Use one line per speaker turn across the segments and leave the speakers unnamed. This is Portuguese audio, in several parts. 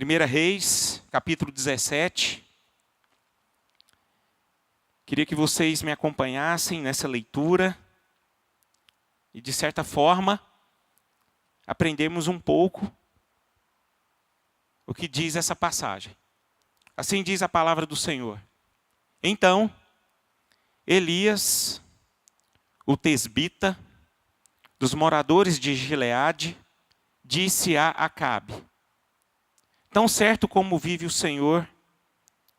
1 Reis, capítulo 17. Queria que vocês me acompanhassem nessa leitura e, de certa forma, aprendemos um pouco o que diz essa passagem. Assim diz a palavra do Senhor. Então, Elias, o tesbita, dos moradores de Gileade, disse a Acabe: tão certo como vive o Senhor,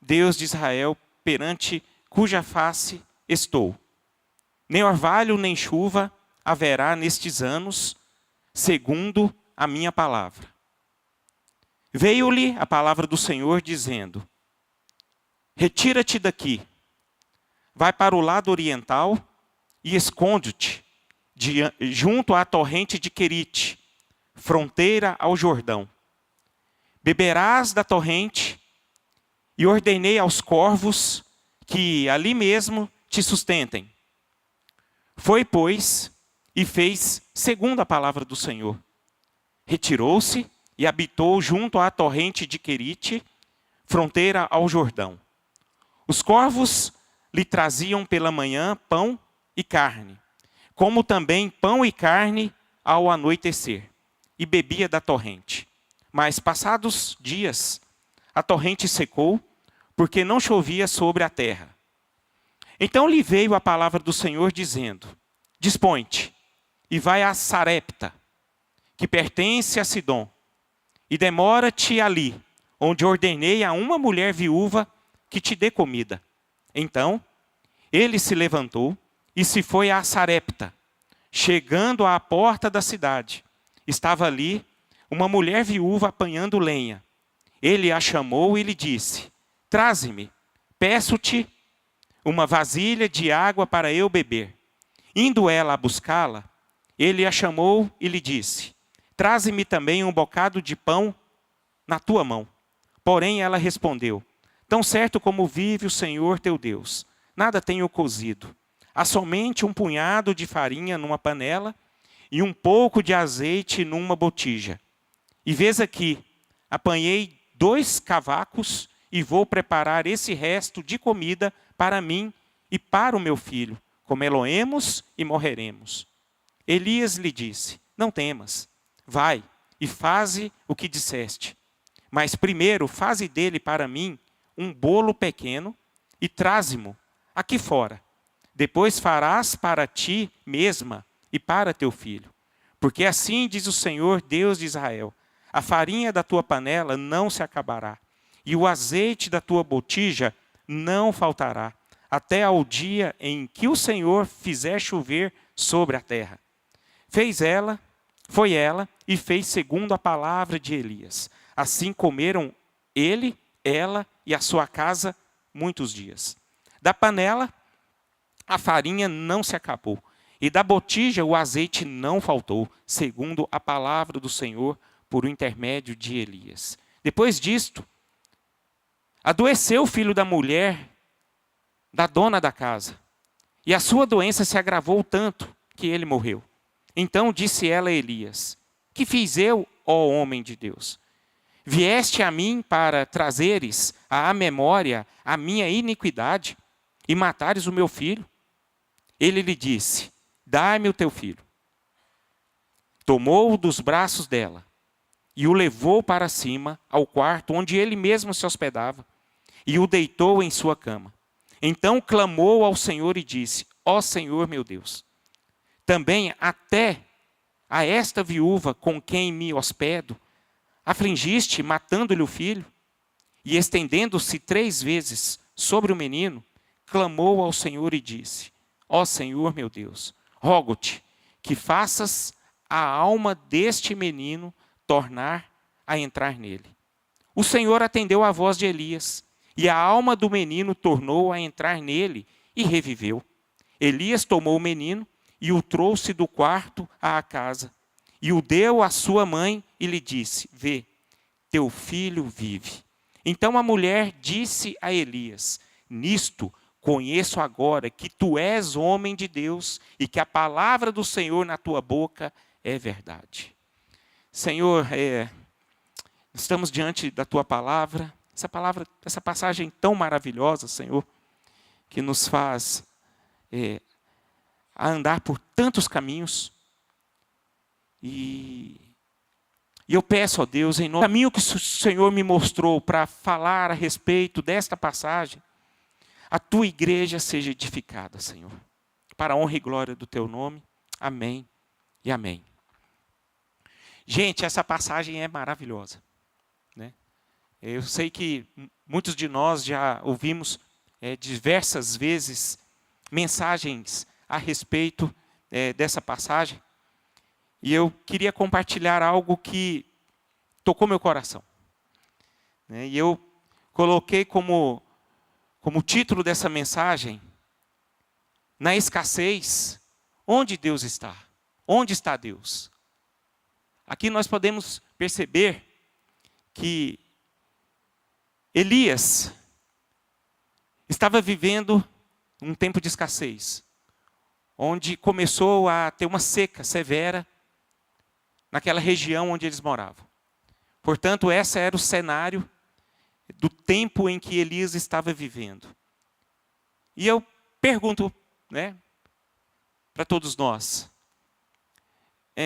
Deus de Israel, perante cuja face estou, nem orvalho nem chuva haverá nestes anos, segundo a minha palavra. Veio-lhe a palavra do Senhor dizendo: retira-te daqui, vai para o lado oriental e esconde-te junto à torrente de Querite, fronteira ao Jordão. Beberás da torrente, e ordenei aos corvos que ali mesmo te sustentem. Foi, pois, e fez segundo a palavra do Senhor. Retirou-se e habitou junto à torrente de Querite, fronteira ao Jordão. Os corvos lhe traziam pela manhã pão e carne, como também pão e carne ao anoitecer, e bebia da torrente. Mas, passados dias, a torrente secou, porque não chovia sobre a terra. Então lhe veio a palavra do Senhor, dizendo: dispõe-te, e vai a Sarepta, que pertence a Sidom, e demora-te ali, onde ordenei a uma mulher viúva que te dê comida. Então, ele se levantou e se foi a Sarepta. Chegando à porta da cidade, estava ali uma mulher viúva apanhando lenha. Ele a chamou e lhe disse: traze-me, peço-te uma vasilha de água para eu beber. Indo ela a buscá-la, ele a chamou e lhe disse: traze-me também um bocado de pão na tua mão. Porém ela respondeu: tão certo como vive o Senhor teu Deus, nada tenho cozido. Há somente um punhado de farinha numa panela e um pouco de azeite numa botija. E vês aqui, apanhei 2 cavacos e vou preparar esse resto de comida para mim e para o meu filho. Comê-lo-emos e morreremos. Elias lhe disse: não temas, vai e faze o que disseste. Mas primeiro faze dele para mim um bolo pequeno e traze-mo aqui fora. Depois farás para ti mesma e para teu filho. Porque assim diz o Senhor, Deus de Israel: a farinha da tua panela não se acabará, e o azeite da tua botija não faltará, até ao dia em que o Senhor fizer chover sobre a terra. Foi ela e fez segundo a palavra de Elias. Assim comeram ele, ela e a sua casa muitos dias. Da panela a farinha não se acabou, e da botija o azeite não faltou, segundo a palavra do Senhor por intermédio de Elias. Depois disto, adoeceu o filho da mulher da dona da casa, e a sua doença se agravou tanto que ele morreu. Então disse ela a Elias: que fiz eu, ó homem de Deus? Vieste a mim para trazeres à memória a minha iniquidade e matares o meu filho? Ele lhe disse: dá-me o teu filho. Tomou-o dos braços dela e o levou para cima ao quarto onde ele mesmo se hospedava e o deitou em sua cama. Então clamou ao Senhor e disse: ó Senhor meu Deus, também até a esta viúva com quem me hospedo afligiste, matando-lhe o filho? E estendendo-se 3 vezes sobre o menino, clamou ao Senhor e disse: ó Senhor meu Deus, rogo-te que faças a alma deste menino tornar a entrar nele. O Senhor atendeu à voz de Elias, e a alma do menino tornou a entrar nele e reviveu. Elias tomou o menino e o trouxe do quarto à casa, e o deu à sua mãe e lhe disse: vê, teu filho vive. Então a mulher disse a Elias: nisto conheço agora que tu és homem de Deus e que a palavra do Senhor na tua boca é verdade. Senhor, Estamos diante da Tua palavra, essa passagem tão maravilhosa, Senhor, que nos faz a andar por tantos caminhos. E eu peço a Deus, em nome do caminho que o Senhor me mostrou para falar a respeito desta passagem, a Tua igreja seja edificada, Senhor, para a honra e glória do Teu nome. Amém e amém. Gente, essa passagem é maravilhosa, né? Eu sei que muitos de nós já ouvimos diversas vezes mensagens a respeito dessa passagem. E eu queria compartilhar algo que tocou meu coração, né? E eu coloquei como título dessa mensagem: na escassez, onde Deus está? Onde está Deus? Aqui nós podemos perceber que Elias estava vivendo um tempo de escassez, onde começou a ter uma seca severa naquela região onde eles moravam. Portanto, esse era o cenário do tempo em que Elias estava vivendo. E eu pergunto, né, para todos nós,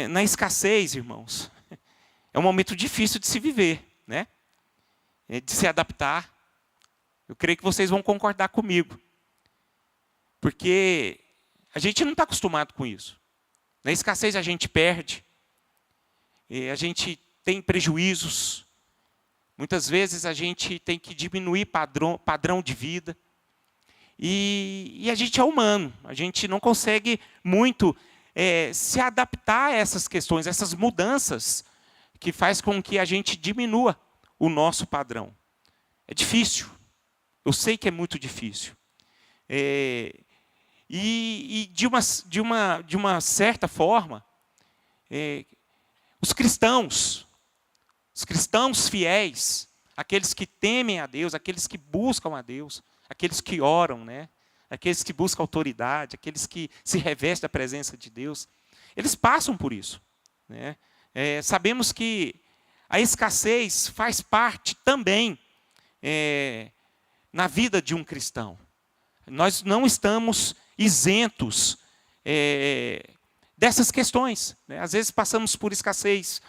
na escassez, irmãos, é um momento difícil de se viver, né? De se adaptar. Eu creio que vocês vão concordar comigo, porque a gente não está acostumado com isso. Na escassez a gente perde, a gente tem prejuízos, muitas vezes a gente tem que diminuir padrão de vida, e a gente é humano, a gente não consegue muito se adaptar a essas questões, essas mudanças, que faz com que a gente diminua o nosso padrão. É difícil, eu sei que é muito difícil. E de uma certa forma, os cristãos fiéis, aqueles que temem a Deus, aqueles que buscam a Deus, aqueles que oram, né? Aqueles que buscam autoridade, aqueles que se revestem da presença de Deus, eles passam por isso, né? Sabemos que a escassez faz parte também na vida de um cristão. Nós não estamos isentos dessas questões, né? Às vezes passamos por escassez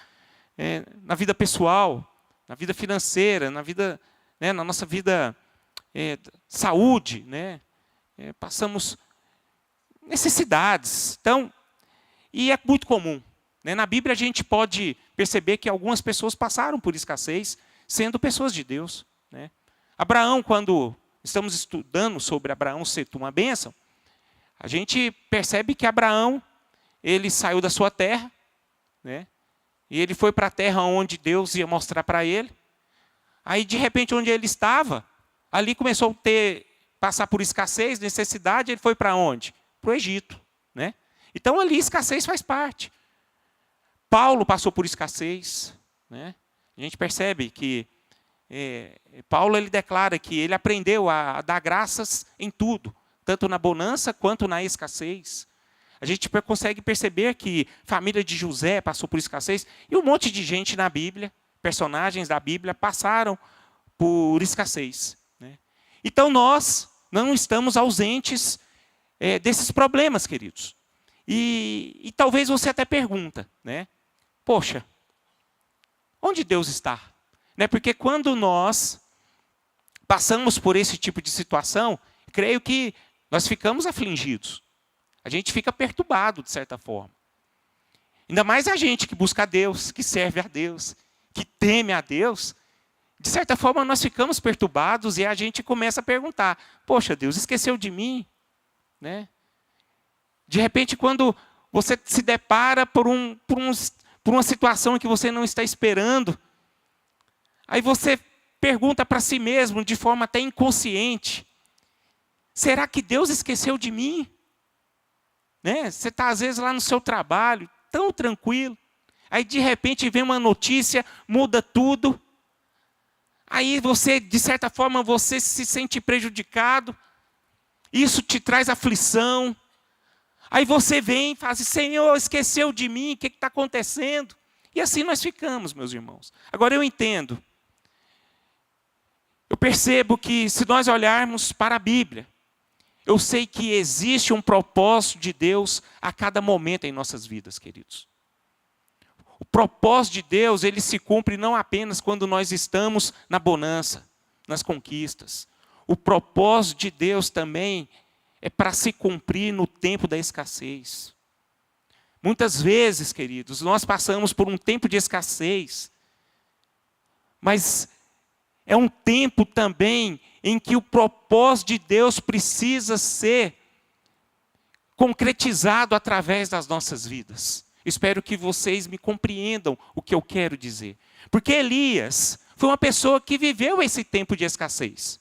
na vida pessoal, na vida financeira, na nossa vida saúde, né? Passamos necessidades. Então, e é muito comum, né? Na Bíblia a gente pode perceber que algumas pessoas passaram por escassez, sendo pessoas de Deus, né? Abraão, quando estamos estudando sobre Abraão ser uma bênção, a gente percebe que Abraão, ele saiu da sua terra, né? E ele foi para a terra onde Deus ia mostrar para ele. Aí, de repente, onde ele estava, ali começou a passar por escassez, necessidade, ele foi para onde? Para o Egito, né? Então, ali, escassez faz parte. Paulo passou por escassez, né? A gente percebe que Paulo ele declara que ele aprendeu a dar graças em tudo, tanto na bonança quanto na escassez. A gente consegue perceber que a família de José passou por escassez, e um monte de gente na Bíblia, personagens da Bíblia, passaram por escassez, né? Então nós não estamos ausentes desses problemas, queridos. E talvez você até pergunta, né? Poxa, onde Deus está? Né? Porque quando nós passamos por esse tipo de situação, creio que nós ficamos afligidos. A gente fica perturbado, de certa forma. Ainda mais a gente que busca a Deus, que serve a Deus, que teme a Deus. De certa forma, nós ficamos perturbados e a gente começa a perguntar: poxa, Deus esqueceu de mim? Né? De repente, quando você se depara por uma situação em que você não está esperando, aí você pergunta para si mesmo, de forma até inconsciente: será que Deus esqueceu de mim? Né? Você está, às vezes, lá no seu trabalho, tão tranquilo. Aí, de repente, vem uma notícia, muda tudo. Aí, você, de certa forma, você se sente prejudicado. Isso te traz aflição. Aí você vem e fala assim: Senhor, esqueceu de mim, o que está acontecendo? E assim nós ficamos, meus irmãos. Agora eu entendo. Eu percebo que se nós olharmos para a Bíblia, eu sei que existe um propósito de Deus a cada momento em nossas vidas, queridos. O propósito de Deus, ele se cumpre não apenas quando nós estamos na bonança, nas conquistas. O propósito de Deus também é para se cumprir no tempo da escassez. Muitas vezes, queridos, nós passamos por um tempo de escassez, mas é um tempo também em que o propósito de Deus precisa ser concretizado através das nossas vidas. Espero que vocês me compreendam o que eu quero dizer. Porque Elias foi uma pessoa que viveu esse tempo de escassez.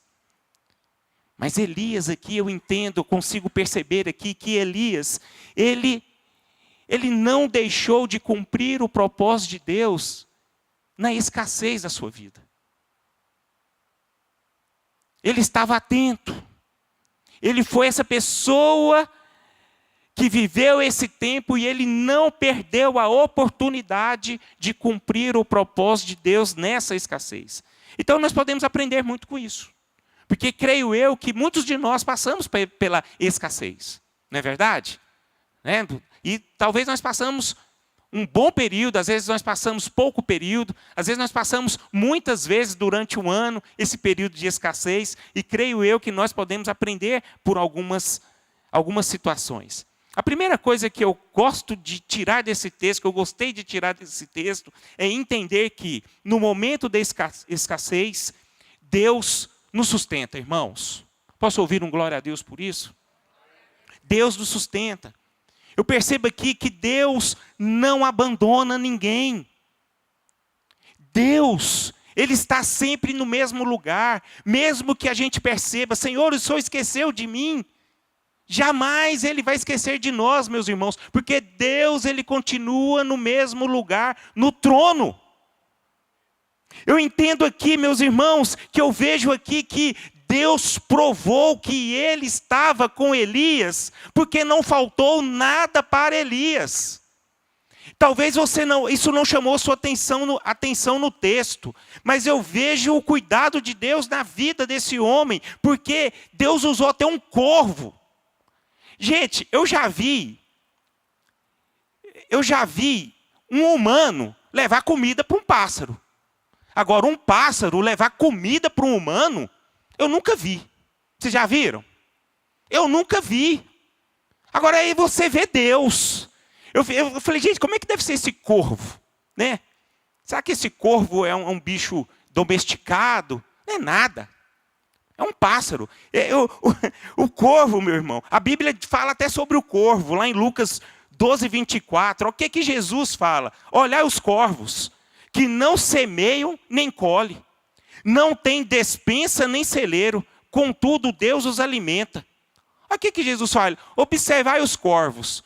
Mas Elias aqui, eu entendo, eu consigo perceber aqui que Elias, ele não deixou de cumprir o propósito de Deus na escassez da sua vida. Ele estava atento. Ele foi essa pessoa que viveu esse tempo e ele não perdeu a oportunidade de cumprir o propósito de Deus nessa escassez. Então nós podemos aprender muito com isso. Porque creio eu que muitos de nós passamos pela escassez. Não é verdade? Né? E talvez nós passamos um bom período, às vezes nós passamos pouco período, às vezes nós passamos muitas vezes durante um ano esse período de escassez, e creio eu que nós podemos aprender por algumas situações. A primeira coisa que eu gosto de tirar desse texto, que eu gostei de tirar desse texto, é entender que no momento da escassez, Deus nos sustenta, irmãos. Posso ouvir um glória a Deus por isso? Deus nos sustenta. Eu percebo aqui que Deus não abandona ninguém. Deus, Ele está sempre no mesmo lugar. Mesmo que a gente perceba, Senhor, o Senhor esqueceu de mim. Jamais Ele vai esquecer de nós, meus irmãos. Porque Deus, Ele continua no mesmo lugar, no trono. Eu entendo aqui, meus irmãos, que eu vejo aqui que Deus provou que Ele estava com Elias, porque não faltou nada para Elias. Talvez isso não chamou sua atenção no texto, mas eu vejo o cuidado de Deus na vida desse homem, porque Deus usou até um corvo. Gente, eu já vi um humano levar comida para um pássaro. Agora, um pássaro levar comida para um humano, eu nunca vi. Vocês já viram? Eu nunca vi. Agora aí você vê Deus. Eu falei, gente, como é que deve ser esse corvo? Né? Será que esse corvo é um bicho domesticado? Não é nada. É um pássaro. O corvo, meu irmão, a Bíblia fala até sobre o corvo, lá em Lucas 12, 24. O que Jesus fala? Olhai os corvos, que não semeiam nem colhem. Não tem despensa nem celeiro, contudo Deus os alimenta. Olha o que Jesus fala. Observai os corvos,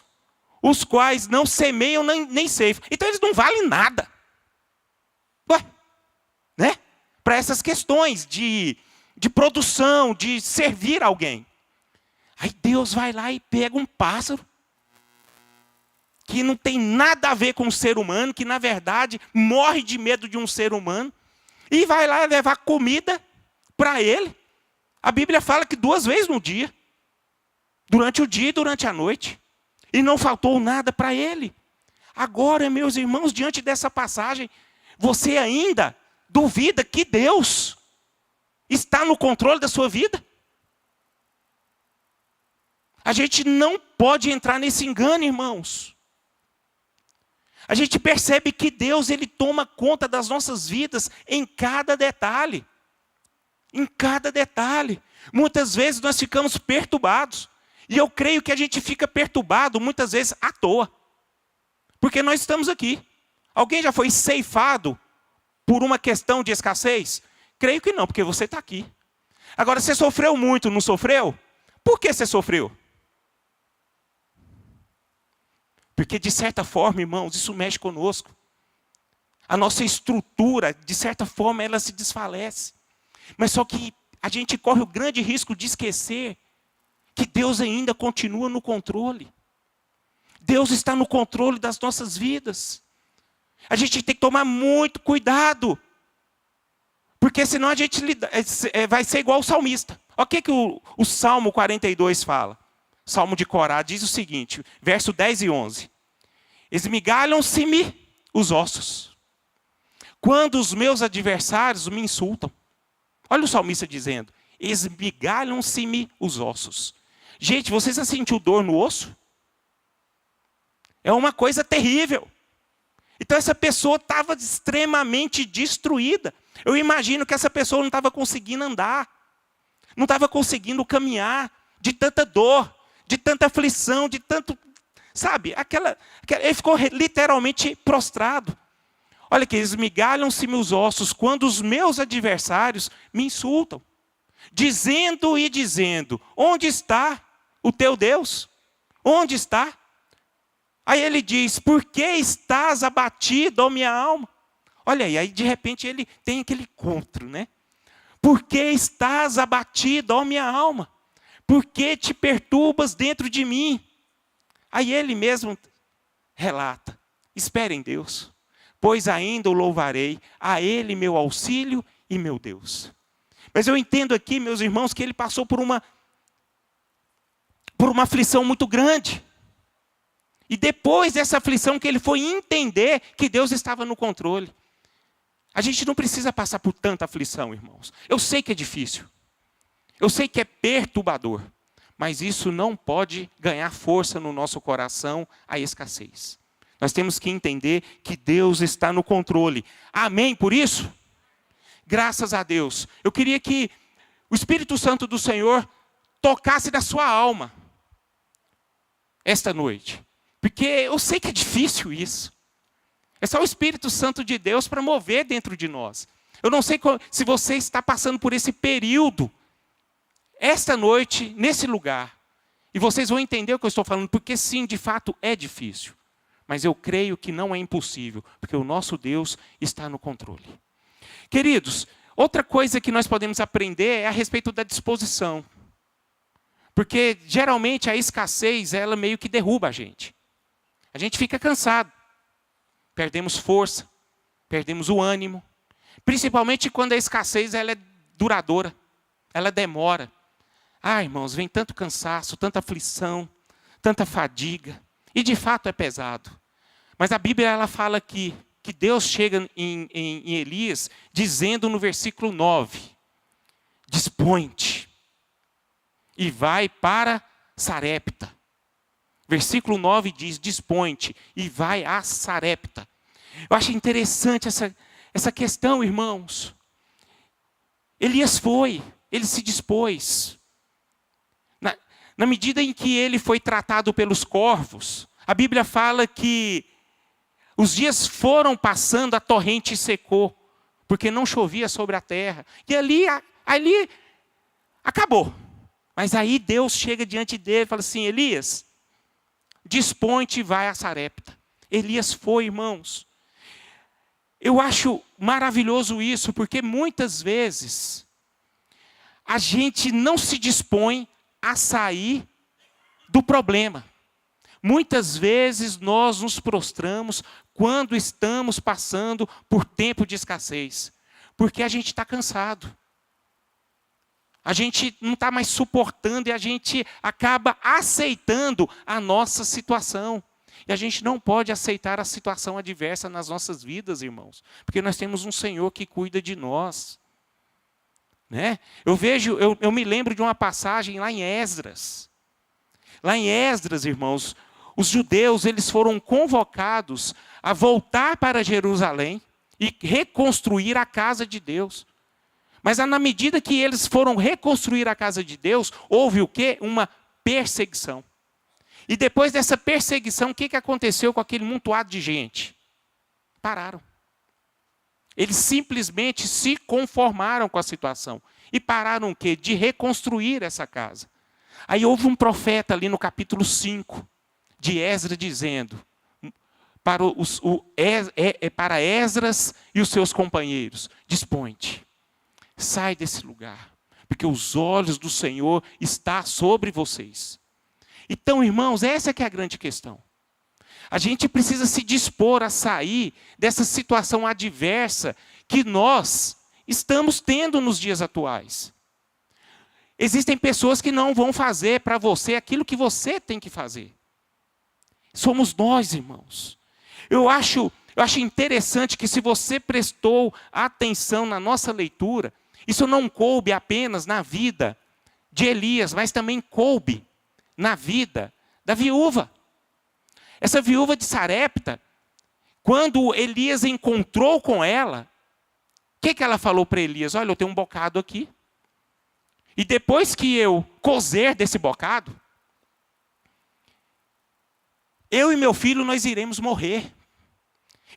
os quais não semeiam nem ceifam. Então eles não valem nada. Ué, né? Para essas questões de produção, de servir alguém. Aí Deus vai lá e pega um pássaro, que não tem nada a ver com o ser humano, que na verdade morre de medo de um ser humano, e vai lá levar comida para ele. A Bíblia fala que 2 vezes no dia. Durante o dia e durante a noite. E não faltou nada para ele. Agora, meus irmãos, diante dessa passagem, você ainda duvida que Deus está no controle da sua vida? A gente não pode entrar nesse engano, irmãos. A gente percebe que Deus, Ele toma conta das nossas vidas em cada detalhe. Em cada detalhe. Muitas vezes nós ficamos perturbados. E eu creio que a gente fica perturbado muitas vezes à toa. Porque nós estamos aqui. Alguém já foi ceifado por uma questão de escassez? Creio que não, porque você está aqui. Agora, você sofreu muito, não sofreu? Por que você sofreu? Porque, de certa forma, irmãos, isso mexe conosco. A nossa estrutura, de certa forma, ela se desfalece. Mas só que a gente corre o grande risco de esquecer que Deus ainda continua no controle. Deus está no controle das nossas vidas. A gente tem que tomar muito cuidado. Porque senão a gente vai ser igual o salmista. Olha o que o Salmo 42 fala. Salmo de Corá diz o seguinte, verso 10 e 11. Esmigalham-se-me os ossos, quando os meus adversários me insultam. Olha o salmista dizendo, esmigalham-se-me os ossos. Gente, você já sentiu dor no osso? É uma coisa terrível. Então essa pessoa estava extremamente destruída. Eu imagino que essa pessoa não estava conseguindo andar. Não estava conseguindo caminhar de tanta dor, de tanta aflição, de tanto... Sabe, ele ficou literalmente prostrado. Olha que esmigalham-se-me os ossos quando os meus adversários me insultam. Dizendo e dizendo, onde está o teu Deus? Onde está? Aí ele diz, por que estás abatido, ó minha alma? Olha aí de repente ele tem aquele encontro, né? Por que estás abatido, ó minha alma? Por que te perturbas dentro de mim? Aí ele mesmo relata, espere em Deus, pois ainda o louvarei, a ele meu auxílio e meu Deus. Mas eu entendo aqui, meus irmãos, que ele passou por uma aflição muito grande. E depois dessa aflição que ele foi entender que Deus estava no controle. A gente não precisa passar por tanta aflição, irmãos. Eu sei que é difícil. Eu sei que é perturbador. Mas isso não pode ganhar força no nosso coração, a escassez. Nós temos que entender que Deus está no controle. Amém por isso? Graças a Deus. Eu queria que o Espírito Santo do Senhor tocasse na sua alma esta noite. Porque eu sei que é difícil isso. É só o Espírito Santo de Deus para mover dentro de nós. Eu não sei se você está passando por esse período, esta noite, nesse lugar. E vocês vão entender o que eu estou falando, porque sim, de fato, é difícil. Mas eu creio que não é impossível, porque o nosso Deus está no controle. Queridos, outra coisa que nós podemos aprender é a respeito da disposição. Porque, geralmente, a escassez, ela meio que derruba a gente. A gente fica cansado. Perdemos força, perdemos o ânimo. Principalmente quando a escassez ela é duradoura, ela demora. Ah, irmãos, vem tanto cansaço, tanta aflição, tanta fadiga. E de fato é pesado. Mas a Bíblia ela fala que Deus chega em Elias dizendo no versículo 9, dispõe-te e vai para Sarepta. Versículo 9 diz, dispõe-te e vai a Sarepta. Eu acho interessante essa questão, irmãos. Elias foi, ele se dispôs. Na medida em que ele foi tratado pelos corvos, a Bíblia fala que os dias foram passando, a torrente secou, porque não chovia sobre a terra. E ali acabou. Mas aí Deus chega diante dele e fala assim, Elias, dispõe-te e vai a Sarepta. Elias foi, irmãos. Eu acho maravilhoso isso, porque muitas vezes a gente não se dispõe a sair do problema. Muitas vezes nós nos prostramos quando estamos passando por tempo de escassez, porque a gente está cansado. A gente não está mais suportando e a gente acaba aceitando a nossa situação. E a gente não pode aceitar a situação adversa nas nossas vidas, irmãos. Porque nós temos um Senhor que cuida de nós. Né? Eu me lembro de uma passagem lá em Esdras. Lá em Esdras, irmãos, os judeus eles foram convocados a voltar para Jerusalém e reconstruir a casa de Deus. Mas na medida que eles foram reconstruir a casa de Deus, houve o quê? Uma perseguição. E depois dessa perseguição, o que aconteceu com aquele amontoado de gente? Pararam. Eles simplesmente se conformaram com a situação. E pararam o quê? De reconstruir essa casa. Aí houve um profeta ali no capítulo 5 de Esdras dizendo para Esdras e os seus companheiros, dispõe-te. Sai desse lugar, porque os olhos do Senhor estão sobre vocês. Então, irmãos, essa que é a grande questão. A gente precisa se dispor a sair dessa situação adversa que nós estamos tendo nos dias atuais. Existem pessoas que não vão fazer para você aquilo que você tem que fazer. Somos nós, irmãos. Eu acho interessante que, se você prestou atenção na nossa leitura, isso não coube apenas na vida de Elias, mas também coube na vida da viúva. Essa viúva de Sarepta, quando Elias encontrou com ela, o que ela falou para Elias? Olha, eu tenho um bocado aqui. E depois que eu cozer desse bocado, eu e meu filho, nós iremos morrer.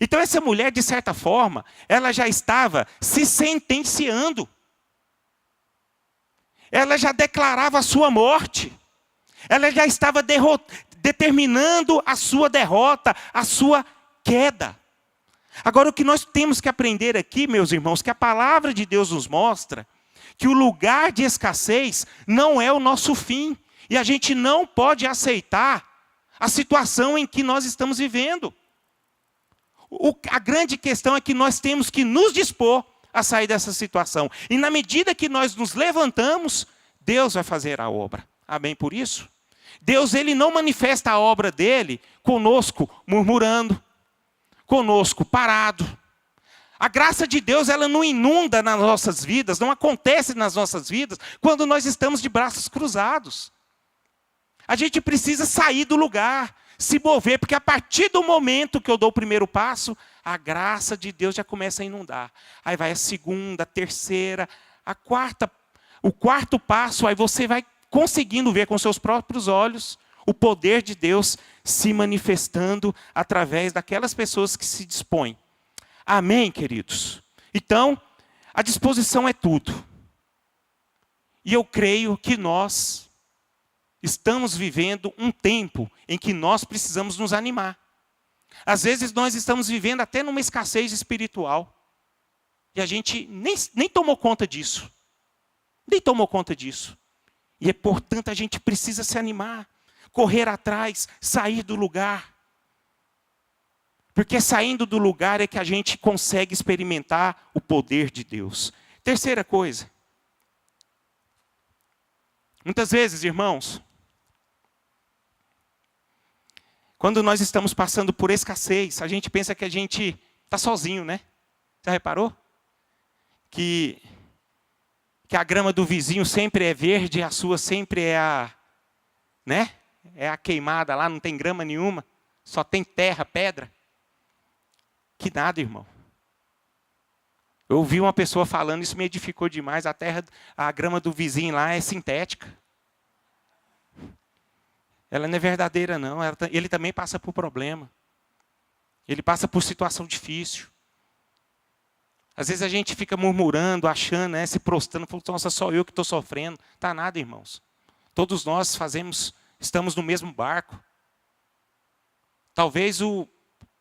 Então essa mulher, de certa forma, ela já estava se sentenciando. Ela já declarava a sua morte. Ela já estava determinando a sua derrota, a sua queda. Agora, o que nós temos que aprender aqui, meus irmãos, que a palavra de Deus nos mostra, que o lugar de escassez não é o nosso fim. E a gente não pode aceitar a situação em que nós estamos vivendo. A grande questão é que nós temos que nos dispor a sair dessa situação. E na medida que nós nos levantamos, Deus vai fazer a obra. Amém por isso? Deus, ele não manifesta a obra dele conosco murmurando, conosco parado. A graça de Deus, ela não inunda nas nossas vidas, não acontece nas nossas vidas quando nós estamos de braços cruzados. A gente precisa sair do lugar, se mover, porque a partir do momento que eu dou o primeiro passo, a graça de Deus já começa a inundar. Aí vai a segunda, a terceira, a quarta, o quarto passo, aí você vai conseguindo ver com seus próprios olhos o poder de Deus se manifestando através daquelas pessoas que se dispõem. Amém, queridos? Então, a disposição é tudo. E eu creio que nós estamos vivendo um tempo em que nós precisamos nos animar. Às vezes nós estamos vivendo até numa escassez espiritual. E a gente nem tomou conta disso. Nem tomou conta disso. E, portanto, a gente precisa se animar, correr atrás, sair do lugar. Porque saindo do lugar é que a gente consegue experimentar o poder de Deus. Terceira coisa. Muitas vezes, irmãos, quando nós estamos passando por escassez, a gente pensa que a gente está sozinho, né? Já reparou? Que a grama do vizinho sempre é verde e a sua sempre é a queimada lá, não tem grama nenhuma, só tem terra, pedra. Que nada, irmão. Eu ouvi uma pessoa falando, isso me edificou demais, a grama do vizinho lá é sintética. Ela não é verdadeira, não. Ele também passa por problema. Ele passa por situação difícil. Às vezes a gente fica murmurando, achando, se prostrando, falando, nossa, só eu que estou sofrendo. Tá nada, irmãos. Todos nós estamos no mesmo barco. Talvez o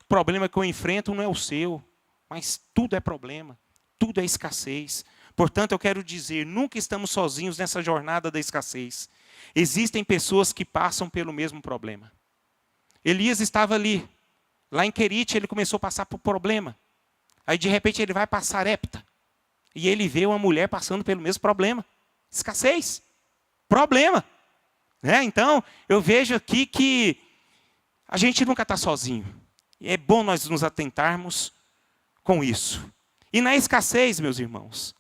problema que eu enfrento não é o seu, mas tudo é problema, tudo é escassez. Portanto, eu quero dizer, nunca estamos sozinhos nessa jornada da escassez. Existem pessoas que passam pelo mesmo problema. Elias estava ali, lá em Querite, ele começou a passar por problema. Aí, de repente, ele vai para Sarepta. E ele vê uma mulher passando pelo mesmo problema. Escassez. Problema. Então, eu vejo aqui que a gente nunca está sozinho. E é bom nós nos atentarmos com isso. E na escassez, meus irmãos,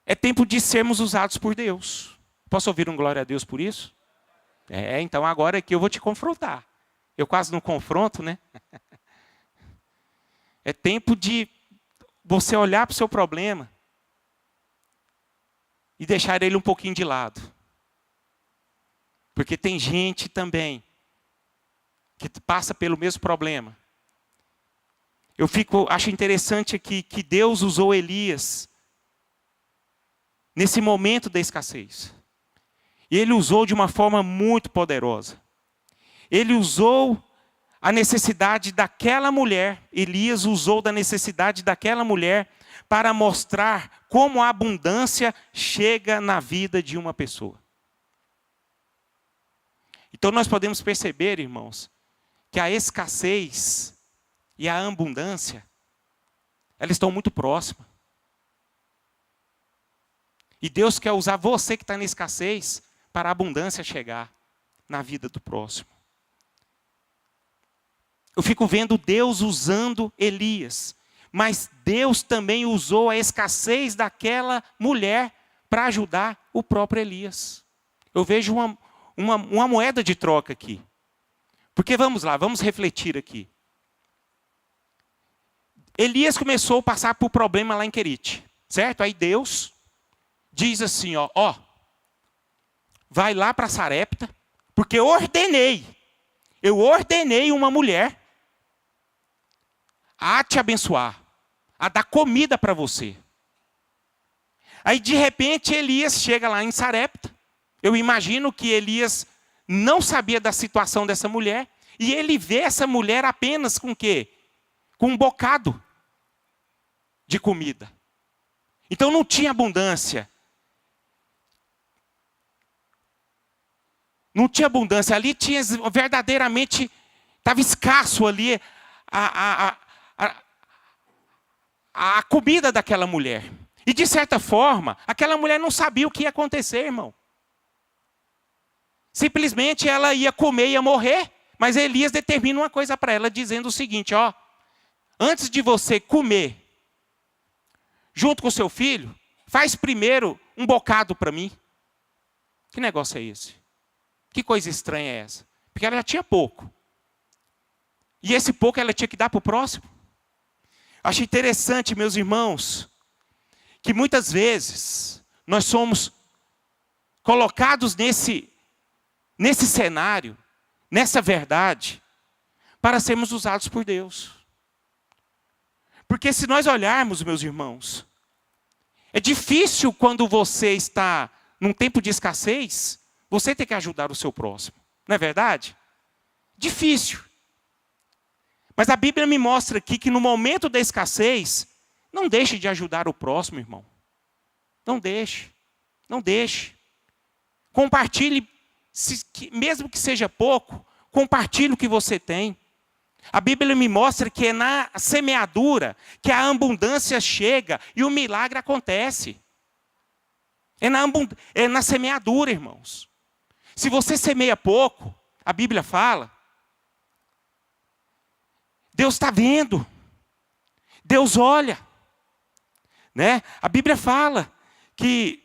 é tempo de sermos usados por Deus. Posso ouvir um glória a Deus por isso? Então agora aqui eu vou te confrontar. Eu quase não confronto, né? É tempo de você olhar para o seu problema e deixar ele um pouquinho de lado. Porque tem gente também que passa pelo mesmo problema. Acho interessante aqui que Deus usou Elias nesse momento da escassez. E ele usou de uma forma muito poderosa. Ele usou a necessidade daquela mulher, Elias usou da necessidade daquela mulher para mostrar como a abundância chega na vida de uma pessoa. Então nós podemos perceber, irmãos, que a escassez e a abundância, elas estão muito próximas. E Deus quer usar você que está na escassez para a abundância chegar na vida do próximo. Eu fico vendo Deus usando Elias, mas Deus também usou a escassez daquela mulher para ajudar o próprio Elias. Eu vejo uma moeda de troca aqui. Porque vamos lá, vamos refletir aqui. Elias começou a passar por problema lá em Querite, certo? Aí Deus diz assim, ó, vai lá para Sarepta, porque eu ordenei uma mulher a te abençoar, a dar comida para você. Aí de repente Elias chega lá em Sarepta. Eu imagino que Elias não sabia da situação dessa mulher, e ele vê essa mulher apenas com o quê? Com um bocado de comida. Então não tinha abundância. Não tinha abundância. Ali tinha verdadeiramente, estava escasso ali a comida daquela mulher. E de certa forma, aquela mulher não sabia o que ia acontecer, irmão. Simplesmente ela ia comer e ia morrer. Mas Elias determina uma coisa para ela, dizendo o seguinte, antes de você comer, junto com o seu filho, faz primeiro um bocado para mim. Que negócio é esse? Que coisa estranha é essa? Porque ela já tinha pouco. E esse pouco ela tinha que dar para o próximo. Acho interessante, meus irmãos, que muitas vezes nós somos colocados nesse cenário, nessa verdade, para sermos usados por Deus. Porque se nós olharmos, meus irmãos, é difícil quando você está num tempo de escassez, você ter que ajudar o seu próximo. Não é verdade? Difícil. Mas a Bíblia me mostra aqui que no momento da escassez, não deixe de ajudar o próximo, irmão. Não deixe. Não deixe. Compartilhe, mesmo que seja pouco, compartilhe o que você tem. A Bíblia me mostra que é na semeadura que a abundância chega e o milagre acontece. É na semeadura, irmãos. Se você semeia pouco, a Bíblia fala, Deus está vendo. Deus olha. Né? A Bíblia fala que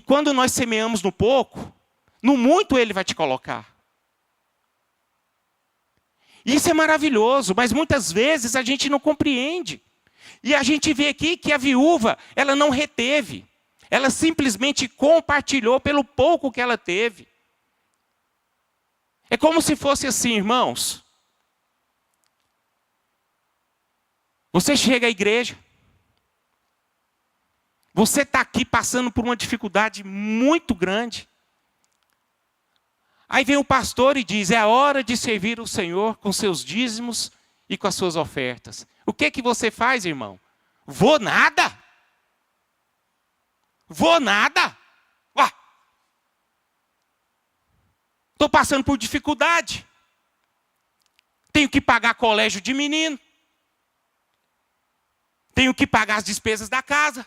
quando nós semeamos no pouco, no muito Ele vai te colocar. Isso é maravilhoso, mas muitas vezes a gente não compreende. E a gente vê aqui que a viúva, ela não reteve. Ela simplesmente compartilhou pelo pouco que ela teve. É como se fosse assim, irmãos. Você chega à igreja. Você está aqui passando por uma dificuldade muito grande. Aí vem o pastor e diz, é a hora de servir o Senhor com seus dízimos e com as suas ofertas. O que você faz, irmão? Vou nada. Vou nada. Estou passando por dificuldade. Tenho que pagar colégio de menino. Tenho que pagar as despesas da casa.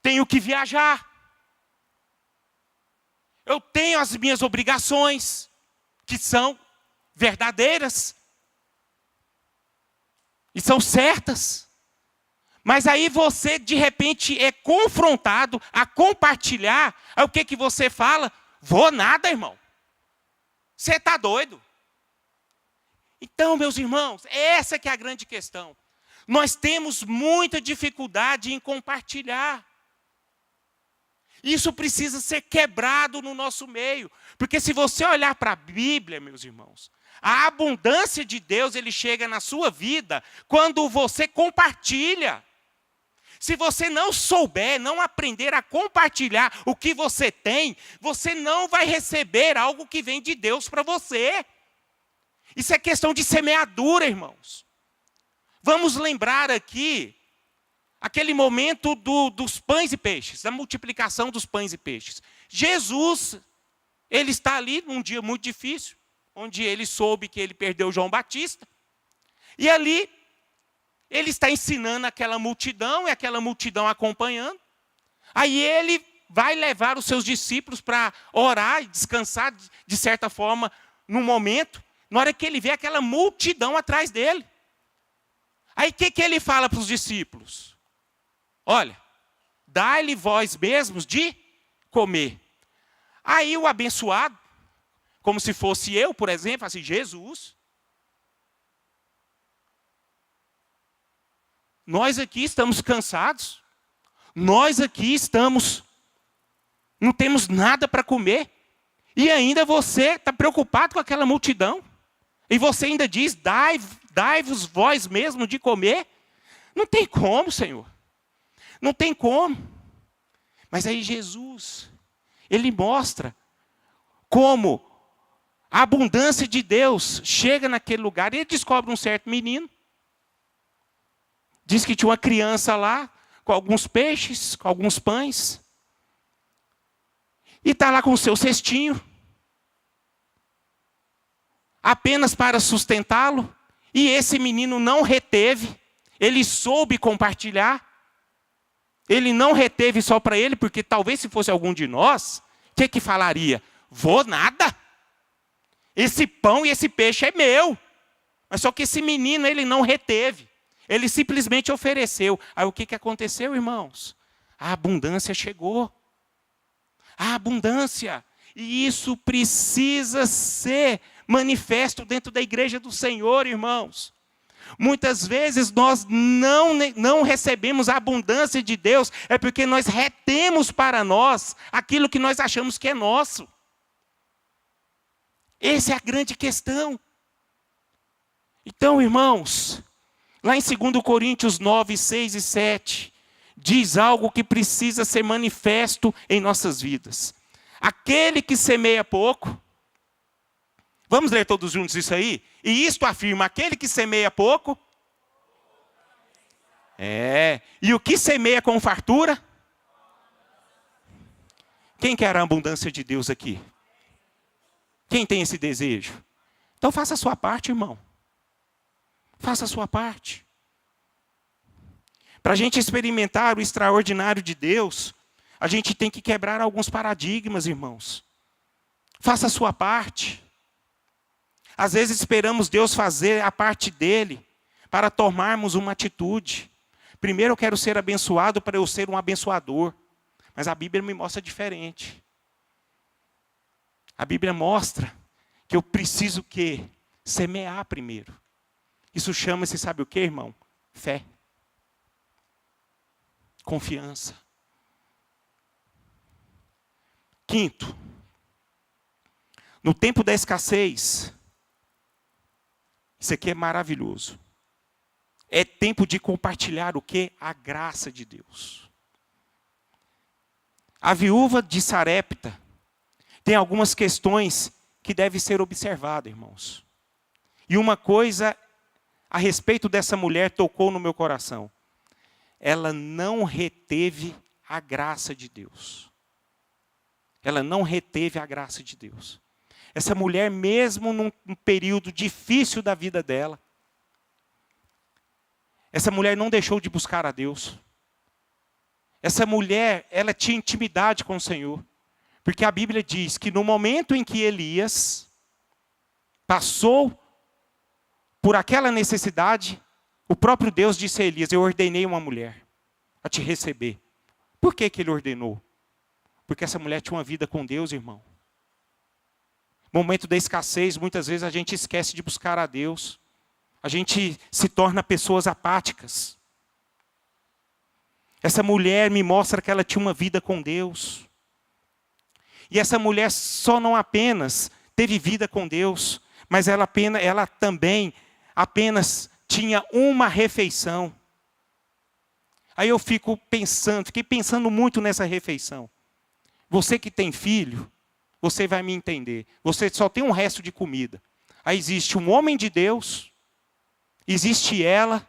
Tenho que viajar. Eu tenho as minhas obrigações, que são verdadeiras. E são certas. Mas aí você, de repente, é confrontado a compartilhar. Aí o que você fala? Vou nada, irmão. Você está doido. Então, meus irmãos, essa que é a grande questão. Nós temos muita dificuldade em compartilhar. Isso precisa ser quebrado no nosso meio. Porque se você olhar para a Bíblia, meus irmãos, a abundância de Deus, ele chega na sua vida quando você compartilha. Se você não souber, não aprender a compartilhar o que você tem, você não vai receber algo que vem de Deus para você. Isso é questão de semeadura, irmãos. Vamos lembrar aqui aquele momento dos pães e peixes, da multiplicação dos pães e peixes. Jesus, Ele está ali num dia muito difícil, onde ele soube que ele perdeu João Batista. E ali, ele está ensinando aquela multidão, e aquela multidão acompanhando. Aí ele vai levar os seus discípulos para orar e descansar, de certa forma, num momento, na hora que ele vê aquela multidão atrás dele. Aí o que ele fala para os discípulos? Olha, dai-lhe vós mesmos de comer. Aí o abençoado, como se fosse eu, por exemplo, assim, Jesus, nós aqui estamos cansados, nós aqui não temos nada para comer, e ainda você está preocupado com aquela multidão, e você ainda diz, dai-vos vós mesmo de comer. Não tem como, Senhor, não tem como. Mas aí Jesus, ele mostra como a abundância de Deus chega naquele lugar, e ele descobre um certo menino. Diz que tinha uma criança lá, com alguns peixes, com alguns pães. E está lá com o seu cestinho. Apenas para sustentá-lo. E esse menino não reteve. Ele soube compartilhar. Ele não reteve só para ele, porque talvez se fosse algum de nós, o que falaria? Vou nada. Esse pão e esse peixe é meu. Mas só que esse menino, ele não reteve. Ele simplesmente ofereceu. Aí o que aconteceu, irmãos? A abundância chegou. A abundância. E isso precisa ser manifesto dentro da igreja do Senhor, irmãos. Muitas vezes nós não recebemos a abundância de Deus, é porque nós retemos para nós aquilo que nós achamos que é nosso. Essa é a grande questão. Então, irmãos, lá em 2 Coríntios 9, 6 e 7, diz algo que precisa ser manifesto em nossas vidas. Aquele que semeia pouco, vamos ler todos juntos isso aí? E isto afirma, aquele que semeia pouco, e o que semeia com fartura? Quem quer a abundância de Deus aqui? Quem tem esse desejo? Então faça a sua parte, irmão. Faça a sua parte. Para a gente experimentar o extraordinário de Deus, a gente tem que quebrar alguns paradigmas, irmãos. Faça a sua parte. Às vezes esperamos Deus fazer a parte dele para tomarmos uma atitude. Primeiro eu quero ser abençoado para eu ser um abençoador. Mas a Bíblia me mostra diferente. A Bíblia mostra que eu preciso o quê? Semear primeiro. Isso chama-se, sabe o quê, irmão? Fé. Confiança. Quinto, no tempo da escassez, isso aqui é maravilhoso. É tempo de compartilhar o quê? A graça de Deus. A viúva de Sarepta tem algumas questões que devem ser observadas, irmãos. E uma coisa a respeito dessa mulher tocou no meu coração. Ela não reteve a graça de Deus. Ela não reteve a graça de Deus. Essa mulher, mesmo num período difícil da vida dela, essa mulher não deixou de buscar a Deus. Essa mulher, ela tinha intimidade com o Senhor. Porque a Bíblia diz que no momento em que Elias passou por aquela necessidade, o próprio Deus disse a Elias, eu ordenei uma mulher a te receber. Por que ele ordenou? Porque essa mulher tinha uma vida com Deus, irmão. No momento da escassez, muitas vezes a gente esquece de buscar a Deus. A gente se torna pessoas apáticas. Essa mulher me mostra que ela tinha uma vida com Deus. E essa mulher só não apenas teve vida com Deus, mas ela também apenas tinha uma refeição. Aí eu fiquei pensando muito nessa refeição. Você que tem filho, você vai me entender. Você só tem um resto de comida. Aí existe um homem de Deus, existe ela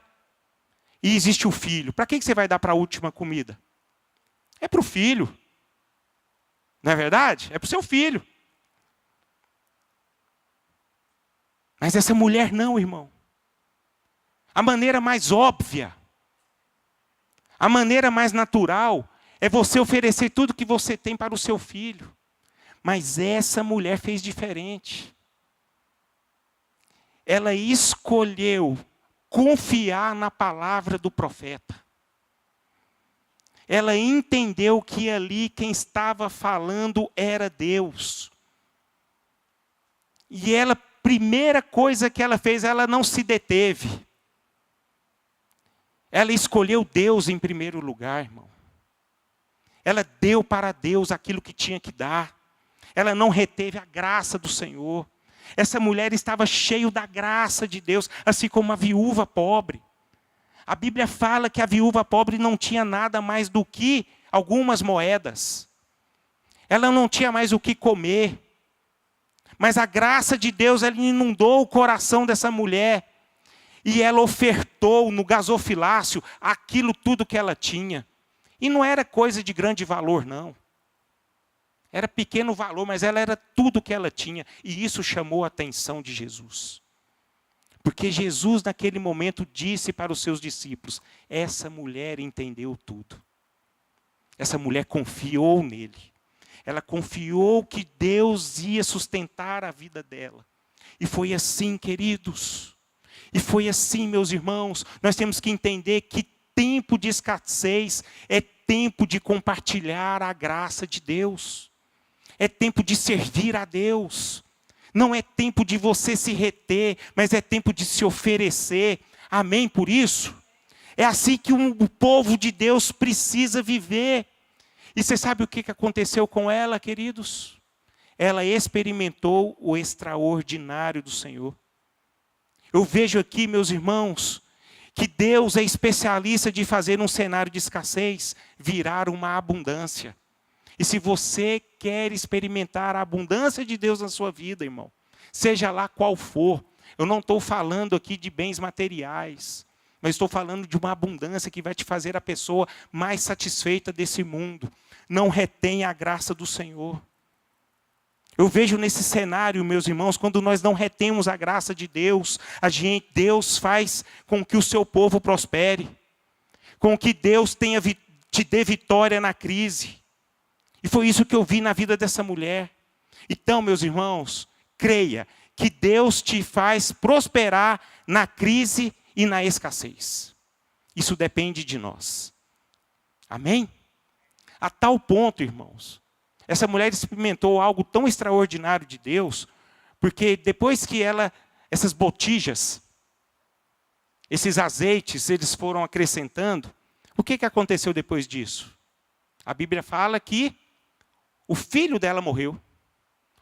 e existe o filho. Para quem que você vai dar para a última comida? É para o filho. Não é verdade? É para o seu filho. Mas essa mulher não, irmão. A maneira mais óbvia, a maneira mais natural é você oferecer tudo que você tem para o seu filho. Mas essa mulher fez diferente. Ela escolheu confiar na palavra do profeta. Ela entendeu que ali quem estava falando era Deus. E ela, primeira coisa que ela fez, ela não se deteve. Ela escolheu Deus em primeiro lugar, irmão. Ela deu para Deus aquilo que tinha que dar. Ela não reteve a graça do Senhor. Essa mulher estava cheia da graça de Deus, assim como a viúva pobre. A Bíblia fala que a viúva pobre não tinha nada mais do que algumas moedas. Ela não tinha mais o que comer. Mas a graça de Deus, ela inundou o coração dessa mulher. E ela ofertou no gasofilácio aquilo tudo que ela tinha. E não era coisa de grande valor, não. Era pequeno valor, mas ela era tudo que ela tinha. E isso chamou a atenção de Jesus. Porque Jesus, naquele momento, disse para os seus discípulos: essa mulher entendeu tudo. Essa mulher confiou nele. Ela confiou que Deus ia sustentar a vida dela. E foi assim, queridos. E foi assim, meus irmãos. Nós temos que entender que tempo de escassez é tempo de compartilhar a graça de Deus. É tempo de servir a Deus. Não é tempo de você se reter, mas é tempo de se oferecer. Amém por isso? É assim que o povo de Deus precisa viver. E você sabe o que aconteceu com ela, queridos? Ela experimentou o extraordinário do Senhor. Eu vejo aqui, meus irmãos, que Deus é especialista de fazer um cenário de escassez virar uma abundância. E se você quer experimentar a abundância de Deus na sua vida, irmão, seja lá qual for, eu não estou falando aqui de bens materiais, mas estou falando de uma abundância que vai te fazer a pessoa mais satisfeita desse mundo. Não retenha a graça do Senhor. Eu vejo nesse cenário, meus irmãos, quando nós não retemos a graça de Deus, Deus faz com que o seu povo prospere, com que Deus te dê vitória na crise. E foi isso que eu vi na vida dessa mulher. Então, meus irmãos, creia que Deus te faz prosperar na crise e na escassez. Isso depende de nós. Amém? A tal ponto, irmãos, essa mulher experimentou algo tão extraordinário de Deus, porque depois que essas botijas, esses azeites, eles foram acrescentando, o que aconteceu depois disso? A Bíblia fala que o filho dela morreu.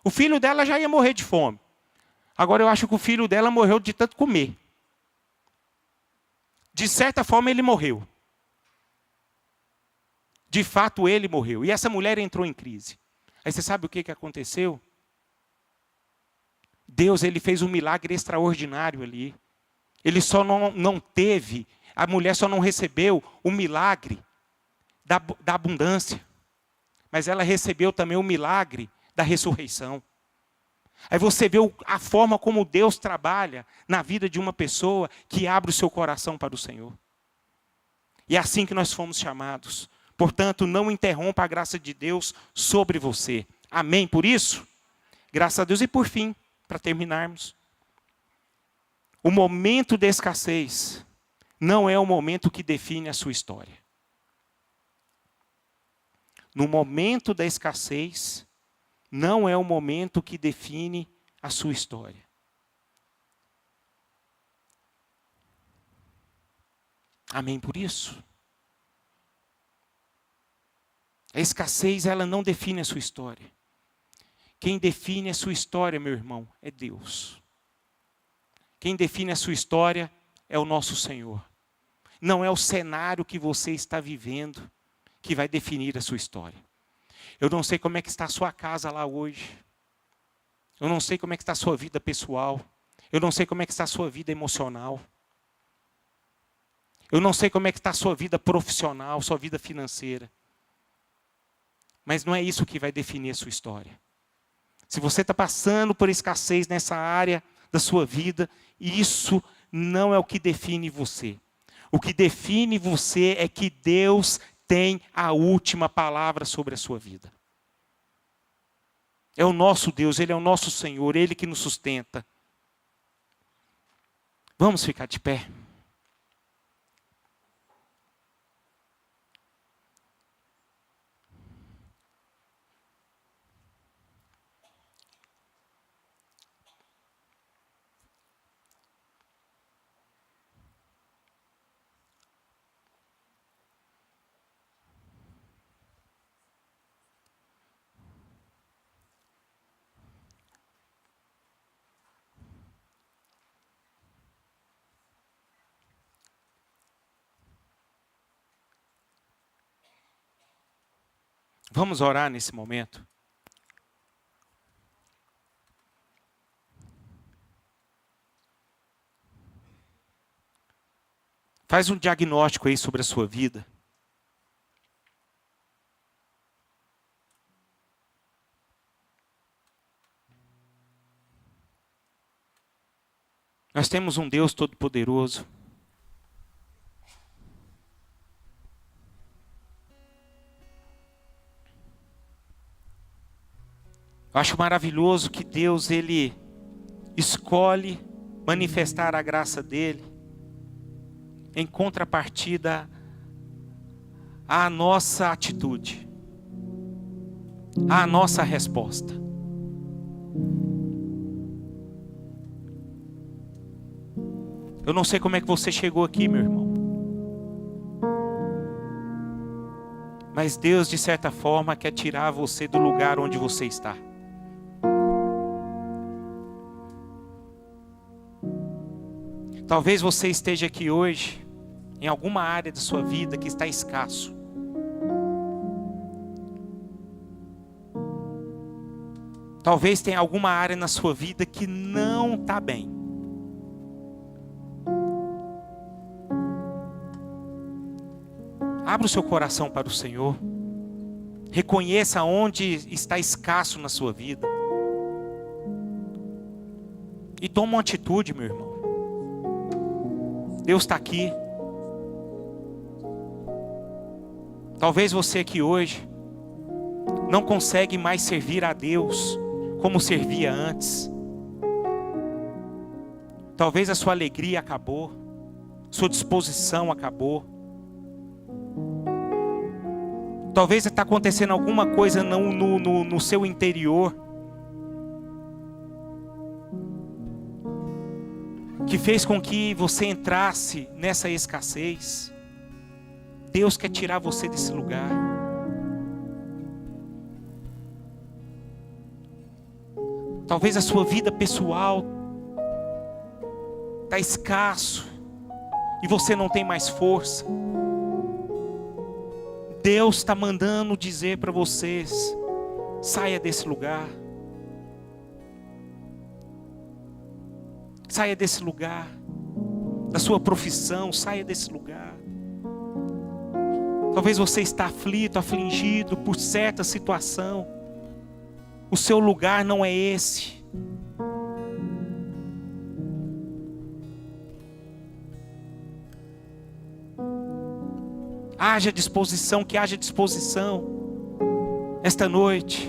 O filho dela já ia morrer de fome. Agora eu acho que o filho dela morreu de tanto comer. De certa forma ele morreu. De fato ele morreu. E essa mulher entrou em crise. Aí você sabe o que aconteceu? Deus, ele fez um milagre extraordinário ali. Ele só não teve, a mulher só não recebeu o milagre da abundância. Mas ela recebeu também o milagre da ressurreição. Aí você vê a forma como Deus trabalha na vida de uma pessoa que abre o seu coração para o Senhor. E é assim que nós fomos chamados. Portanto, não interrompa a graça de Deus sobre você. Amém por isso? Graças a Deus. E por fim, para terminarmos, o momento da escassez não é o momento que define a sua história. No momento da escassez, não é o momento que define a sua história. Amém por isso? A escassez, ela não define a sua história. Quem define a sua história, meu irmão, é Deus. Quem define a sua história é o nosso Senhor. Não é o cenário que você está vivendo que vai definir a sua história. Eu não sei como é que está a sua casa lá hoje. Eu não sei como é que está a sua vida pessoal. Eu não sei como é que está a sua vida emocional. Eu não sei como é que está a sua vida profissional, sua vida financeira. Mas não é isso que vai definir a sua história. Se você está passando por escassez nessa área da sua vida, e isso não é o que define você. O que define você é que Deus tem a última palavra sobre a sua vida. É o nosso Deus, Ele é o nosso Senhor, Ele que nos sustenta. Vamos ficar de pé. Vamos orar nesse momento. Faz um diagnóstico aí sobre a sua vida. Nós temos um Deus todo-poderoso. Eu acho maravilhoso que Deus, Ele escolhe manifestar a graça dEle em contrapartida à nossa atitude, à nossa resposta. Eu não sei como é que você chegou aqui, meu irmão. Mas Deus, de certa forma, quer tirar você do lugar onde você está. Talvez você esteja aqui hoje, em alguma área da sua vida que está escasso. Talvez tenha alguma área na sua vida que não está bem. Abra o seu coração para o Senhor. Reconheça onde está escasso na sua vida. E toma uma atitude, meu irmão. Deus está aqui. Talvez você aqui hoje não consegue mais servir a Deus como servia antes. Talvez a sua alegria acabou, sua disposição acabou. Talvez está acontecendo alguma coisa no seu interior que fez com que você entrasse nessa escassez. Deus quer tirar você desse lugar. Talvez a sua vida pessoal está escasso e você não tem mais força. Deus está mandando dizer para vocês: saia desse lugar. Saia desse lugar, da sua profissão, saia desse lugar. Talvez você está aflito, afligido por certa situação. O seu lugar não é esse. Haja disposição, que haja disposição esta noite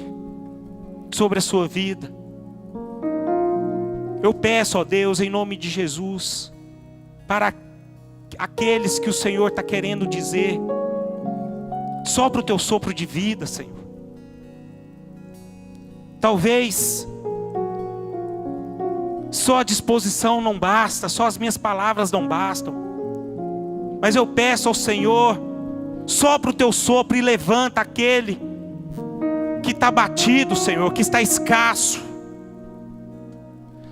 sobre a sua vida. Eu peço, ó Deus, em nome de Jesus, para aqueles que o Senhor está querendo dizer, sopra o teu sopro de vida, Senhor. Talvez só a disposição não basta, só as minhas palavras não bastam, mas eu peço ao Senhor, sopra o teu sopro e levanta aquele que está batido, Senhor, que está escasso.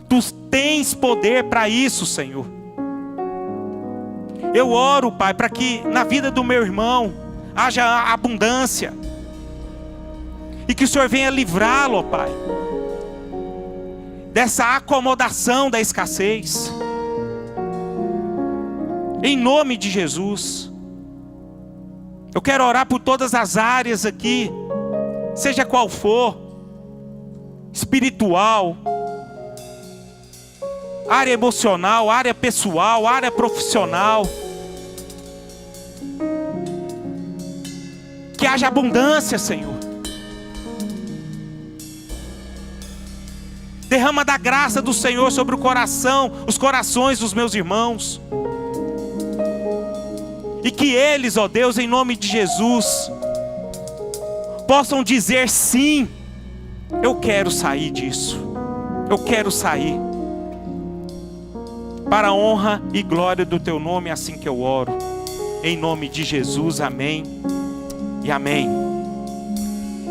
Tu tens poder para isso, Senhor. Eu oro, Pai, para que na vida do meu irmão haja abundância. E que o Senhor venha livrá-lo, ó Pai, dessa acomodação da escassez. Em nome de Jesus. Eu quero orar por todas as áreas aqui, seja qual for, espiritual, área emocional, área pessoal, área profissional. Que haja abundância, Senhor. Derrama da graça do Senhor sobre o coração, os corações dos meus irmãos. E que eles, ó Deus, em nome de Jesus, possam dizer sim, eu quero sair disso. Eu quero sair. Para a honra e glória do Teu nome, assim que eu oro. Em nome de Jesus, amém e amém.